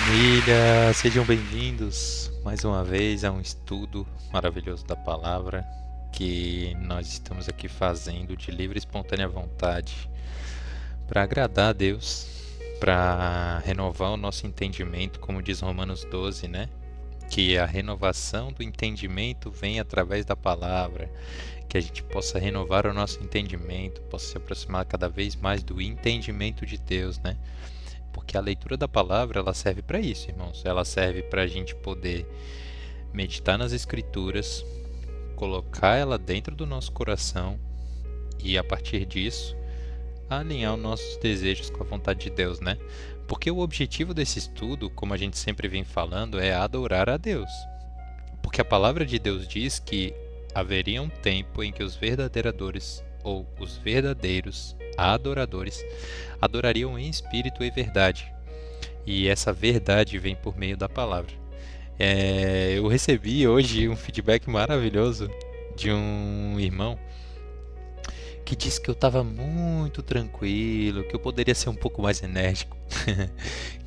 família, sejam bem-vindos mais uma vez a um estudo maravilhoso da palavra que nós estamos aqui fazendo de livre e espontânea vontade para agradar a Deus, para renovar o nosso entendimento, como diz Romanos 12, né? Que a renovação do entendimento vem através da palavra, que a gente possa renovar o nosso entendimento, possa se aproximar cada vez mais do entendimento de Deus, né? Porque a leitura da palavra, ela serve para isso, irmãos. Ela serve para a gente poder meditar nas escrituras, colocar ela dentro do nosso coração e a partir disso alinhar os nossos desejos com a vontade de Deus, né? Porque o objetivo desse estudo, como a gente sempre vem falando, é adorar a Deus. Porque a palavra de Deus diz que haveria um tempo em que os verdadeiros ou os verdadeiros adoradores adorariam em espírito e verdade. E essa verdade vem por meio da palavra. Eu recebi hoje um feedback maravilhoso de um irmão que disse que eu estava muito tranquilo, que eu poderia ser um pouco mais enérgico,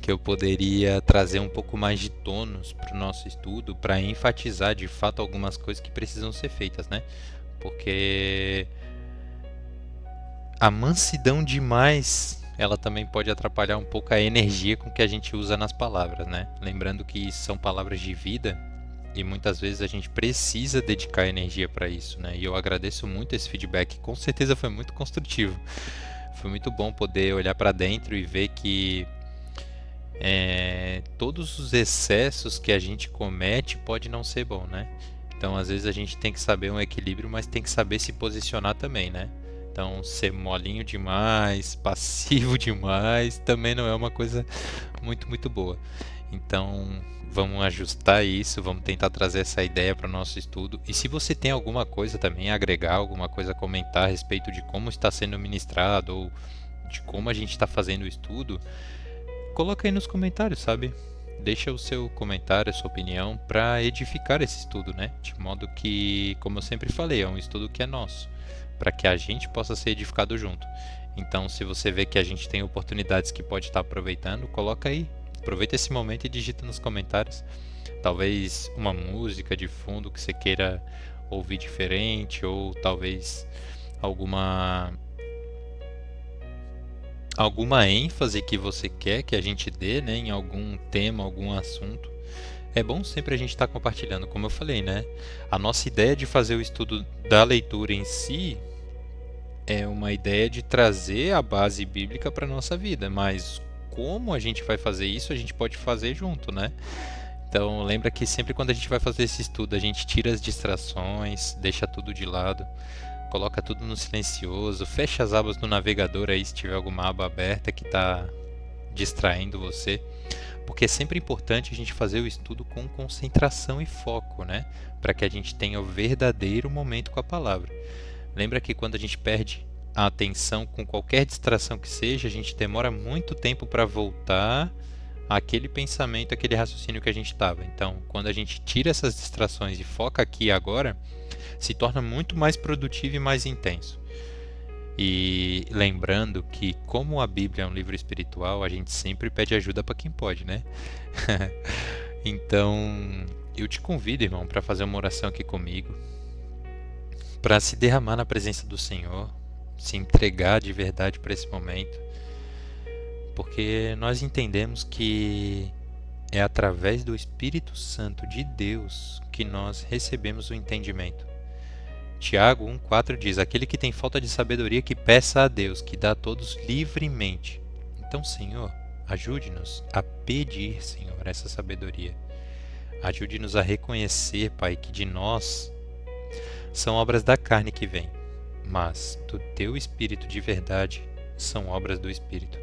que eu poderia trazer um pouco mais de tônus para o nosso estudo, para enfatizar de fato algumas coisas que precisam ser feitas, né? Porque a mansidão demais, ela também pode atrapalhar um pouco a energia com que a gente usa nas palavras, né? Lembrando que são palavras de vida e muitas vezes a gente precisa dedicar energia para isso, né? E eu agradeço muito esse feedback, com certeza foi muito construtivo. Foi muito bom poder olhar para dentro e ver que todos os excessos que a gente comete pode não ser bom, né? Então, às vezes a gente tem que saber um equilíbrio, mas tem que saber se posicionar também, né? Então, ser molinho demais, passivo demais, também não é uma coisa muito boa. Então, vamos ajustar isso, vamos tentar trazer essa ideia para o nosso estudo. E se você tem alguma coisa também a agregar, alguma coisa a comentar a respeito de como está sendo ministrado ou de como a gente está fazendo o estudo, coloca aí nos comentários, sabe? Deixa o seu comentário, a sua opinião para edificar esse estudo, né? De modo que, como eu sempre falei, é um estudo que é nosso, para que a gente possa ser edificado junto. Então, se você vê que a gente tem oportunidades que pode estar aproveitando, coloca aí. Aproveita esse momento e digita nos comentários. Talvez uma música de fundo que você queira ouvir diferente, ou talvez alguma alguma ênfase que você quer que a gente dê, né, em algum tema, algum assunto. É bom sempre a gente estar compartilhando, como eu falei, né? A nossa ideia de fazer o estudo da leitura em si é uma ideia de trazer a base bíblica para a nossa vida, mas como a gente vai fazer isso, a gente pode fazer junto, né? Então, lembra que sempre quando a gente vai fazer esse estudo, a gente tira as distrações, deixa tudo de lado, coloca tudo no silencioso, fecha as abas do navegador aí se tiver alguma aba aberta que está distraindo você, porque é sempre importante a gente fazer o estudo com concentração e foco, né? Para que a gente tenha o verdadeiro momento com a palavra. Lembra que quando a gente perde a atenção com qualquer distração que seja, a gente demora muito tempo para voltar àquele pensamento, aquele raciocínio que a gente estava. Então, quando a gente tira essas distrações e foca aqui e agora, se torna muito mais produtivo e mais intenso. E lembrando que, como a Bíblia é um livro espiritual, a gente sempre pede ajuda para quem pode, né? Então, eu te convido, irmão, para fazer uma oração aqui comigo, para se derramar na presença do Senhor, se entregar de verdade para esse momento, porque nós entendemos que é através do Espírito Santo de Deus que nós recebemos o entendimento. Tiago 1,4 diz: aquele que tem falta de sabedoria que peça a Deus, que dá a todos livremente. Então, Senhor, ajude-nos a pedir, Senhor, essa sabedoria. Ajude-nos a reconhecer, Pai, que de nós são obras da carne que vêm, mas do Teu Espírito de verdade são obras do Espírito.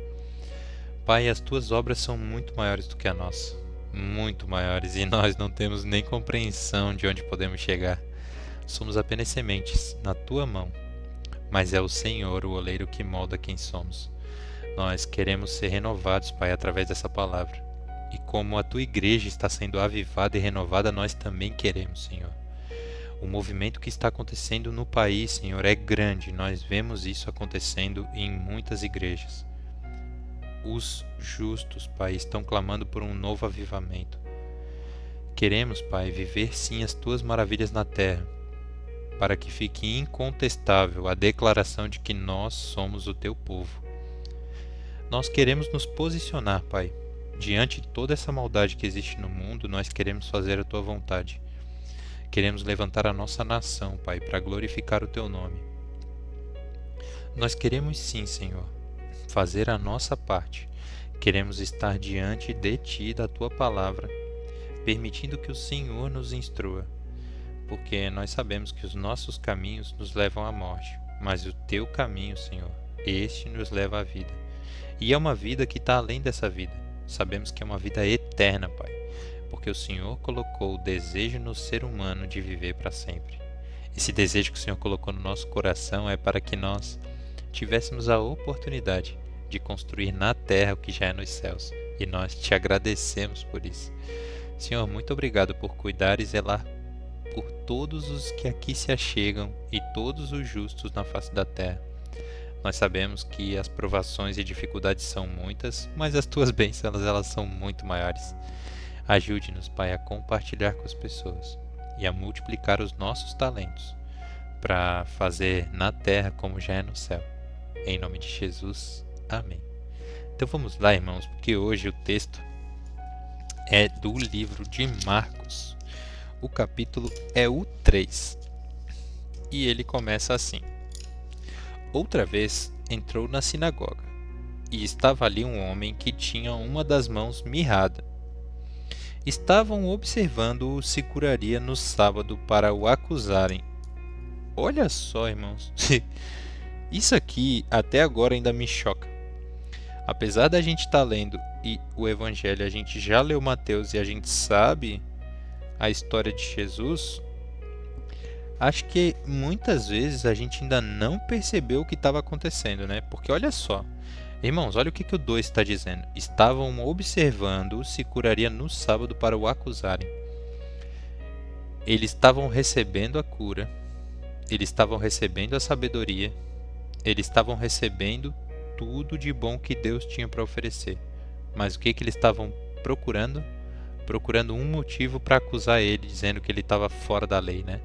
Pai, as Tuas obras são muito maiores do que a nossa, muito maiores, e nós não temos nem compreensão de onde podemos chegar. Somos apenas sementes na Tua mão, mas é o Senhor, o oleiro, que molda quem somos. Nós queremos ser renovados, Pai, através dessa palavra. E como a Tua igreja está sendo avivada e renovada, nós também queremos, Senhor. O movimento que está acontecendo no país, Senhor, é grande. Nós vemos isso acontecendo em muitas igrejas. Os justos, Pai, estão clamando por um novo avivamento. Queremos, Pai, viver sim as Tuas maravilhas na terra, para que fique incontestável a declaração de que nós somos o Teu povo. Nós queremos nos posicionar, Pai. Diante de toda essa maldade que existe no mundo, nós queremos fazer a Tua vontade. Queremos levantar a nossa nação, Pai, para glorificar o Teu nome. Nós queremos sim, Senhor, fazer a nossa parte. Queremos estar diante de Ti, da Tua palavra, permitindo que o Senhor nos instrua, porque nós sabemos que os nossos caminhos nos levam à morte, mas o Teu caminho, Senhor, este nos leva à vida. E é uma vida que está além dessa vida. Sabemos que é uma vida eterna, Pai, porque o Senhor colocou o desejo no ser humano de viver para sempre. Esse desejo que o Senhor colocou no nosso coração é para que nós tivéssemos a oportunidade de construir na terra o que já é nos céus. E nós te agradecemos por isso. Senhor, muito obrigado por cuidar e zelar por todos os que aqui se achegam e todos os justos na face da terra. Nós sabemos que as provações e dificuldades são muitas, mas as Tuas bênçãos elas são muito maiores. Ajude-nos, Pai, a compartilhar com as pessoas e a multiplicar os nossos talentos para fazer na terra como já é no céu. Em nome de Jesus, amém. Então vamos lá, irmãos, porque hoje o texto é do livro de Marcos. O capítulo é o 3 e ele começa assim. Outra vez entrou na sinagoga e estava ali um homem que tinha uma das mãos mirrada. Estavam observando-o se curaria no sábado para o acusarem. Olha só, irmãos, isso aqui até agora ainda me choca. Apesar da gente estar lendo o Evangelho, a gente já leu Mateus e a gente sabe a história de Jesus, acho que muitas vezes a gente ainda não percebeu o que estava acontecendo, né? Porque olha só, irmãos, olha o que o 2 está dizendo. Estavam observando se curaria no sábado para o acusarem. Eles estavam recebendo a cura, eles estavam recebendo a sabedoria, eles estavam recebendo tudo de bom que Deus tinha para oferecer. Mas o que eles estavam procurando? Procurando um motivo para acusar ele, dizendo que ele estava fora da lei, né?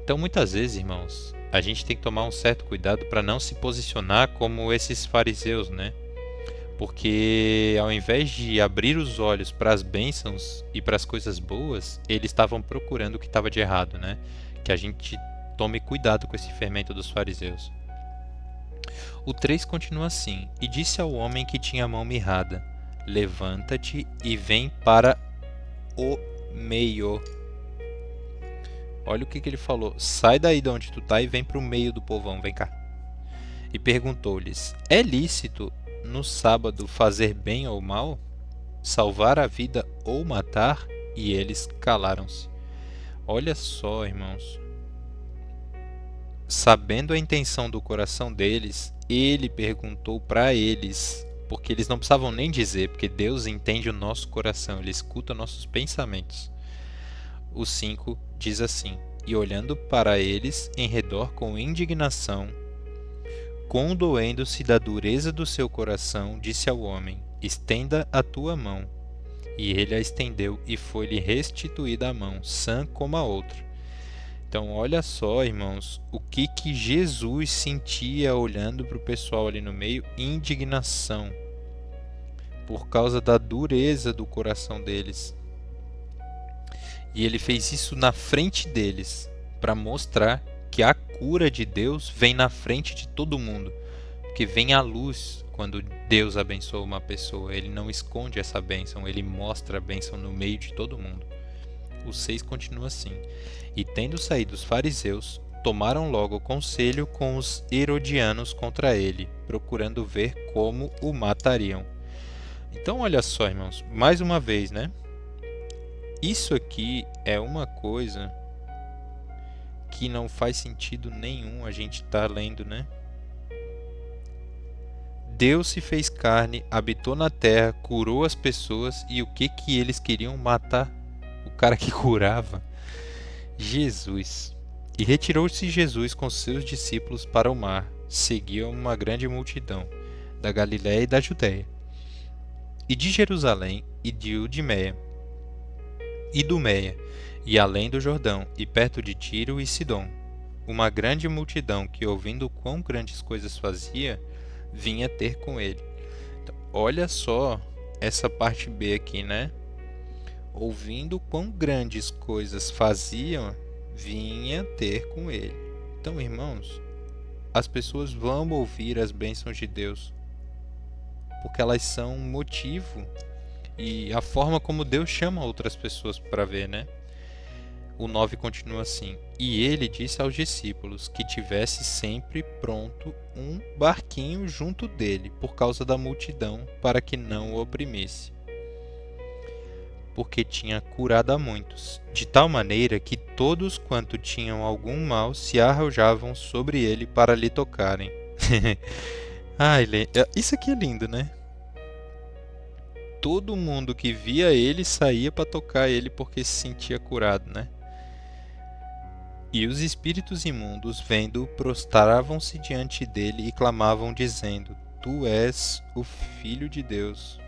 Então, muitas vezes, irmãos, a gente tem que tomar um certo cuidado para não se posicionar como esses fariseus, né? Porque ao invés de abrir os olhos para as bênçãos e para as coisas boas, eles estavam procurando o que estava de errado, né? Que a gente tome cuidado com esse fermento dos fariseus. O 3 continua assim: E disse ao homem que tinha a mão mirrada: Levanta-te e vem para o meio. Olha o que ele falou: Sai daí de onde tu está e vem para o meio do povão, vem cá. E perguntou-lhes: É lícito no sábado fazer bem ou mal? Salvar a vida ou matar? E eles calaram-se. Olha só, irmãos. Sabendo a intenção do coração deles, ele perguntou para eles, porque eles não precisavam nem dizer, porque Deus entende o nosso coração, Ele escuta nossos pensamentos. O 5 diz assim: E olhando para eles em redor com indignação, condoendo-se da dureza do seu coração, disse ao homem: Estenda a tua mão. E ele a estendeu, e foi-lhe restituída a mão, sã como a outra. Então, olha só, irmãos, o que Jesus sentia olhando para o pessoal ali no meio? Indignação, por causa da dureza do coração deles. E ele fez isso na frente deles, para mostrar que a cura de Deus vem na frente de todo mundo. Porque vem à luz quando Deus abençoa uma pessoa. Ele não esconde essa bênção, ele mostra a bênção no meio de todo mundo. O 6 continua assim: E tendo saído os fariseus, tomaram logo conselho com os herodianos contra ele, procurando ver como o matariam. Então olha só, irmãos, mais uma vez, né? Isso aqui é uma coisa que não faz sentido nenhum a gente estar lendo, né? Deus se fez carne, habitou na terra, curou as pessoas, e o que eles queriam? Matar o cara que curava. Jesus. E retirou-se Jesus com seus discípulos para o mar. Seguia uma grande multidão da Galiléia e da Judéia, e de Jerusalém, e de Idumeia, e Dumeia, e além do Jordão, e perto de Tiro e Sidom, uma grande multidão que, ouvindo quão grandes coisas fazia, vinha ter com ele. Então, olha só essa parte B aqui, né? Ouvindo quão grandes coisas faziam, vinha ter com ele. Então, irmãos, as pessoas vão ouvir as bênçãos de Deus, porque elas são um motivo e a forma como Deus chama outras pessoas para ver, né? O 9 continua assim: E ele disse aos discípulos que tivesse sempre pronto um barquinho junto dele, por causa da multidão, para que não o oprimisse, porque tinha curado a muitos, de tal maneira que todos quanto tinham algum mal se arrojavam sobre ele para lhe tocarem. Ai, isso aqui é lindo, né? Todo mundo que via ele saía para tocar ele porque se sentia curado, né? E os espíritos imundos, vendo-o, prostravam-se diante dele e clamavam, dizendo: Tu és o Filho de Deus.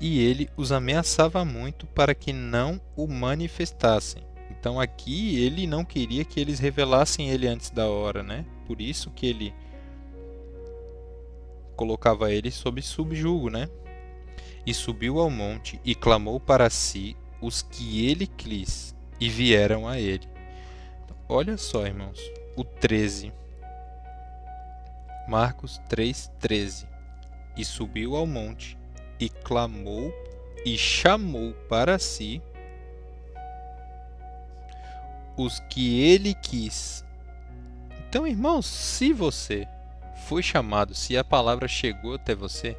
E ele os ameaçava muito para que não o manifestassem. Então aqui ele não queria que eles revelassem ele antes da hora, né? Por isso que ele colocava ele sob subjugo, né? E subiu ao monte e clamou para si os que ele quis, e vieram a ele. Olha só, irmãos, o 13. Marcos 3:13. E subiu ao monte e clamou e chamou para si os que ele quis. Então, irmãos, se você foi chamado, se a palavra chegou até você,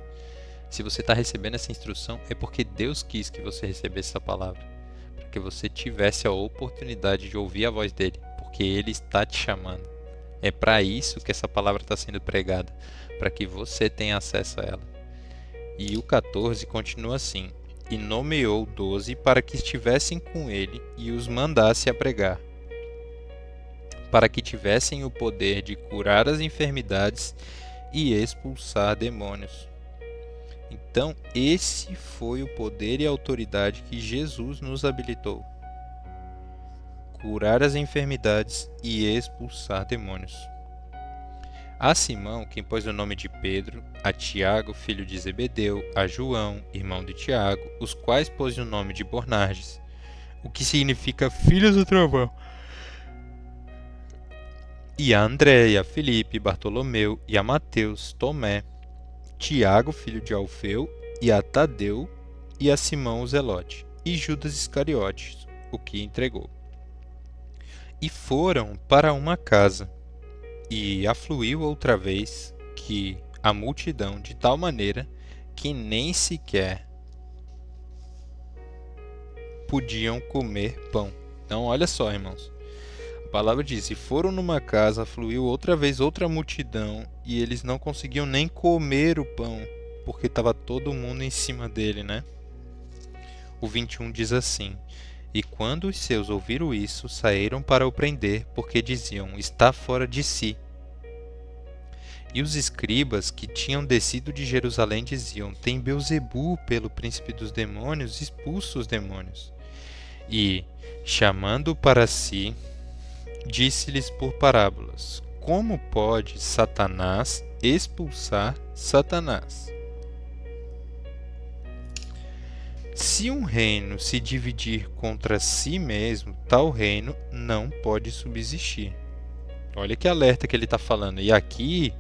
se você está recebendo essa instrução, é porque Deus quis que você recebesse essa palavra, para que você tivesse a oportunidade de ouvir a voz dele, porque ele está te chamando. É para isso que essa palavra está sendo pregada, para que você tenha acesso a ela. E o 14 continua assim: E nomeou 12 para que estivessem com ele e os mandasse a pregar, para que tivessem o poder de curar as enfermidades e expulsar demônios. Então, esse foi o poder e a autoridade que Jesus nos habilitou: curar as enfermidades e expulsar demônios. A Simão, quem pôs o nome de Pedro, a Tiago, filho de Zebedeu, a João, irmão de Tiago, os quais pôs o nome de Boanerges, o que significa filhos do trovão, e a Andréia, Filipe, Bartolomeu, e a Mateus, Tomé, Tiago, filho de Alfeu, e a Tadeu, e a Simão o Zelote, e Judas Iscariotes, o que entregou. E foram para uma casa, e afluiu outra vez que a multidão, de tal maneira que nem sequer podiam comer pão. Então, olha só, irmãos. A palavra diz: e foram numa casa, fluiu outra vez outra multidão, e eles não conseguiam nem comer o pão, porque estava todo mundo em cima dele, né? O 21 diz assim: E quando os seus ouviram isso, saíram para o prender, porque diziam: está fora de si. E os escribas que tinham descido de Jerusalém diziam: tem Beelzebu, pelo príncipe dos demônios, expulsa os demônios. E, chamando para si, disse-lhes por parábolas: como pode Satanás expulsar Satanás? Se um reino se dividir contra si mesmo, tal reino não pode subsistir. Olha que alerta que ele está falando. E aqui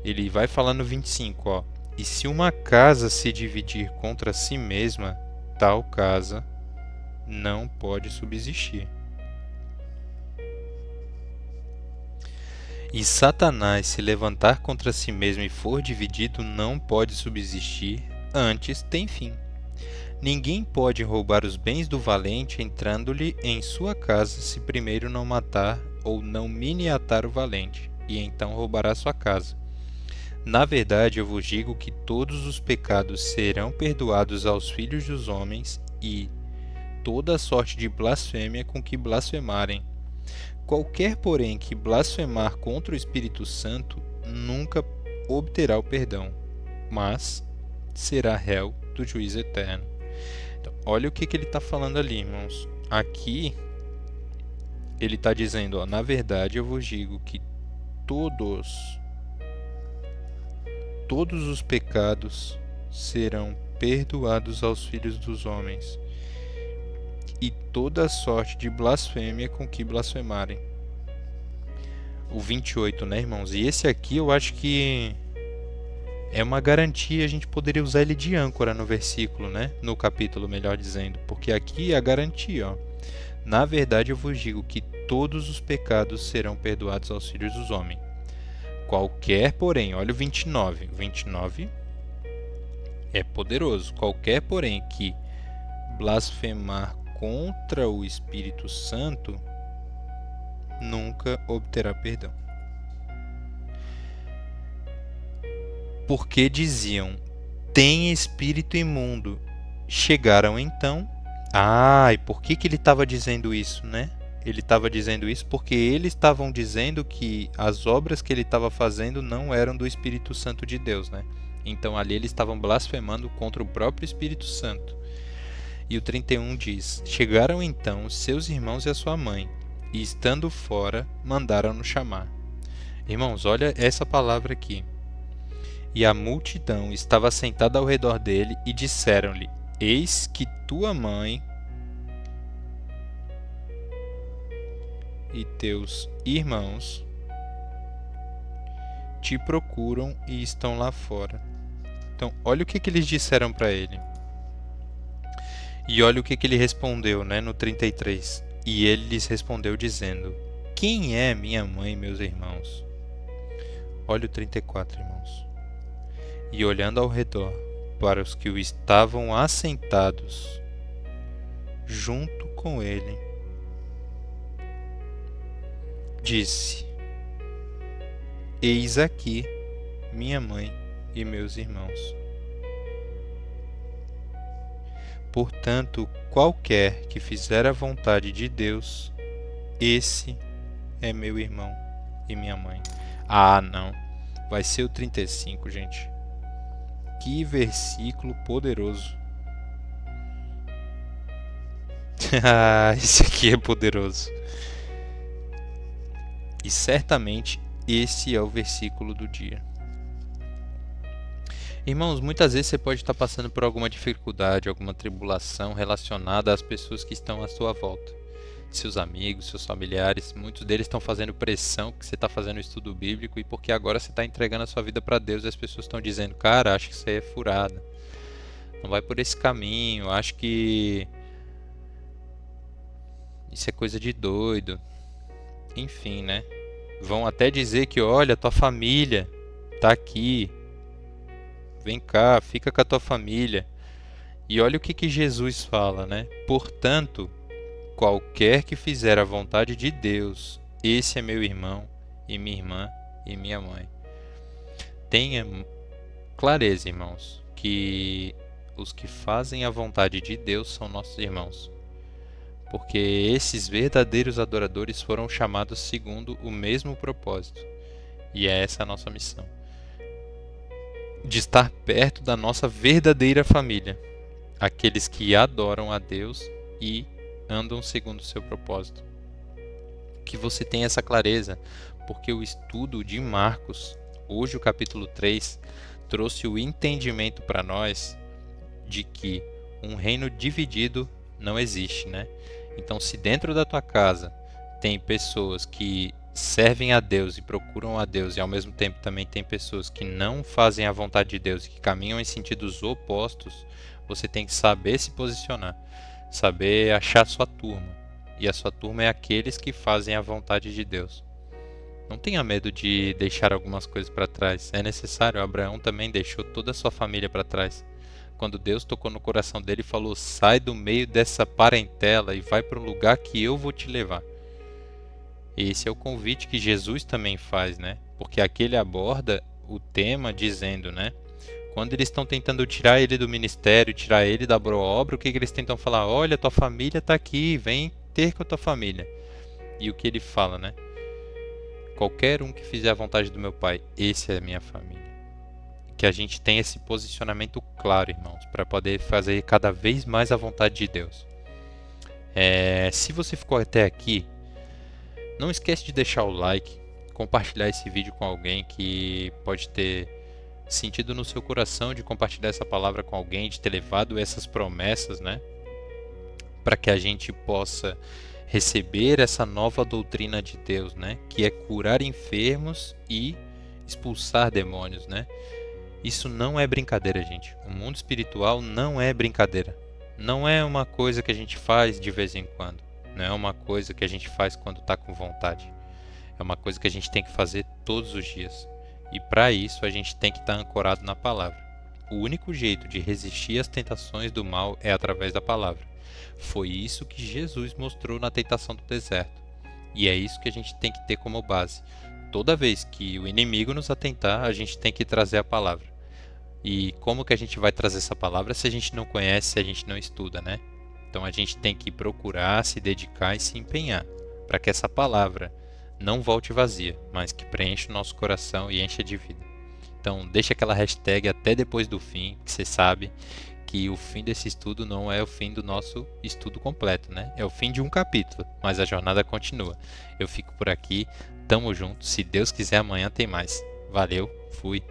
ele vai falar no 25, ó. E se uma casa se dividir contra si mesma, tal casa não pode subsistir. E Satanás se levantar contra si mesmo e for dividido, não pode subsistir, antes tem fim. Ninguém pode roubar os bens do valente entrando-lhe em sua casa, se primeiro não matar ou não miniatar o valente, e então roubará sua casa. Na verdade, eu vos digo que todos os pecados serão perdoados aos filhos dos homens, e toda sorte de blasfêmia com que blasfemarem. Qualquer, porém, que blasfemar contra o Espírito Santo nunca obterá o perdão, mas será réu do juízo eterno. Então, olha o que ele está falando ali, irmãos. Aqui, ele está dizendo, na verdade eu vos digo que todos os pecados serão perdoados aos filhos dos homens, e toda sorte de blasfêmia com que blasfemarem. O 28, né, irmãos? E esse aqui eu acho que é uma garantia, a gente poderia usar ele de âncora no versículo, né? No capítulo, melhor dizendo. Porque aqui é a garantia, ó. Na verdade eu vos digo que todos os pecados serão perdoados aos filhos dos homens. Qualquer, porém, olha o 29. O 29 é poderoso. Qualquer, porém, que blasfemar contra o Espírito Santo nunca obterá perdão. Porque diziam, tem espírito imundo. Chegaram então... e por que ele estava dizendo isso, né? Ele estava dizendo isso porque eles estavam dizendo que as obras que ele estava fazendo não eram do Espírito Santo de Deus, né? Então ali eles estavam blasfemando contra o próprio Espírito Santo. E o 31 diz, chegaram então os seus irmãos e a sua mãe, e estando fora, mandaram-no chamar. Irmãos, olha essa palavra aqui. E a multidão estava sentada ao redor dele, e disseram-lhe, eis que tua mãe e teus irmãos te procuram e estão lá fora. Então, olha o que eles disseram para ele. E olha o que ele respondeu, né, no 33. E ele lhes respondeu dizendo, quem é minha mãe e meus irmãos? Olha o 34, irmãos. E olhando ao redor, para os que o estavam assentados junto com ele, disse, eis aqui minha mãe e meus irmãos. Portanto, qualquer que fizer a vontade de Deus, esse é meu irmão e minha mãe. Não. Vai ser o 35, gente. Que versículo poderoso. Esse aqui é poderoso. E certamente esse é o versículo do dia. Irmãos, muitas vezes você pode estar passando por alguma dificuldade, alguma tribulação relacionada às pessoas que estão à sua volta. Seus amigos, seus familiares, muitos deles estão fazendo pressão porque você está fazendo estudo bíblico e porque agora você está entregando a sua vida para Deus e as pessoas estão dizendo, cara, acho que isso aí é furada. Não vai por esse caminho, acho que isso é coisa de doido. Enfim, né? Vão até dizer que, olha, tua família está aqui. Vem cá, fica com a tua família. E olha o que Jesus fala, né? Portanto, qualquer que fizer a vontade de Deus, esse é meu irmão e minha irmã e minha mãe. Tenha clareza, irmãos, que os que fazem a vontade de Deus são nossos irmãos. Porque esses verdadeiros adoradores foram chamados segundo o mesmo propósito. E é essa a nossa missão. De estar perto da nossa verdadeira família. Aqueles que adoram a Deus e andam segundo o seu propósito. Que você tenha essa clareza, porque o estudo de Marcos, hoje o capítulo 3, trouxe o entendimento para nós de que um reino dividido não existe, né? Então, se dentro da tua casa tem pessoas que servem a Deus e procuram a Deus e ao mesmo tempo também tem pessoas que não fazem a vontade de Deus e que caminham em sentidos opostos, você tem que saber se posicionar, saber achar sua turma. E a sua turma é aqueles que fazem a vontade de Deus. Não tenha medo de deixar algumas coisas para trás. É necessário. Abraão também deixou toda a sua família para trás. Quando Deus tocou no coração dele e falou, sai do meio dessa parentela e vai para um lugar que eu vou te levar. Esse é o convite que Jesus também faz, né? Porque aqui ele aborda o tema dizendo, né? Quando eles estão tentando tirar ele do ministério, tirar ele da obra, o que eles tentam falar? Olha, tua família está aqui, vem ter com a tua família. E o que ele fala, né? Qualquer um que fizer a vontade do meu Pai, esse é a minha família. Que a gente tenha esse posicionamento claro, irmãos, para poder fazer cada vez mais a vontade de Deus. Se você ficou até aqui, não esquece de deixar o like, compartilhar esse vídeo com alguém que pode ter sentido no seu coração de compartilhar essa palavra com alguém, de ter levado essas promessas, né? Para que a gente possa receber essa nova doutrina de Deus, né? Que é curar enfermos e expulsar demônios, né? Isso não é brincadeira, gente. O mundo espiritual não é brincadeira. Não é uma coisa que a gente faz de vez em quando. Não é uma coisa que a gente faz quando está com vontade. É uma coisa que a gente tem que fazer todos os dias. E para isso a gente tem que estar ancorado na palavra. O único jeito de resistir às tentações do mal é através da palavra. Foi isso que Jesus mostrou na tentação do deserto. E é isso que a gente tem que ter como base. Toda vez que o inimigo nos atentar, a gente tem que trazer a palavra. E como que a gente vai trazer essa palavra se a gente não conhece, se a gente não estuda, né? Então a gente tem que procurar, se dedicar e se empenhar para que essa palavra não volte vazia, mas que preencha o nosso coração e encha de vida. Então deixa aquela hashtag até depois do fim, que você sabe que o fim desse estudo não é o fim do nosso estudo completo, né? É o fim de um capítulo, mas a jornada continua. Eu fico por aqui, tamo junto, se Deus quiser amanhã tem mais. Valeu, fui.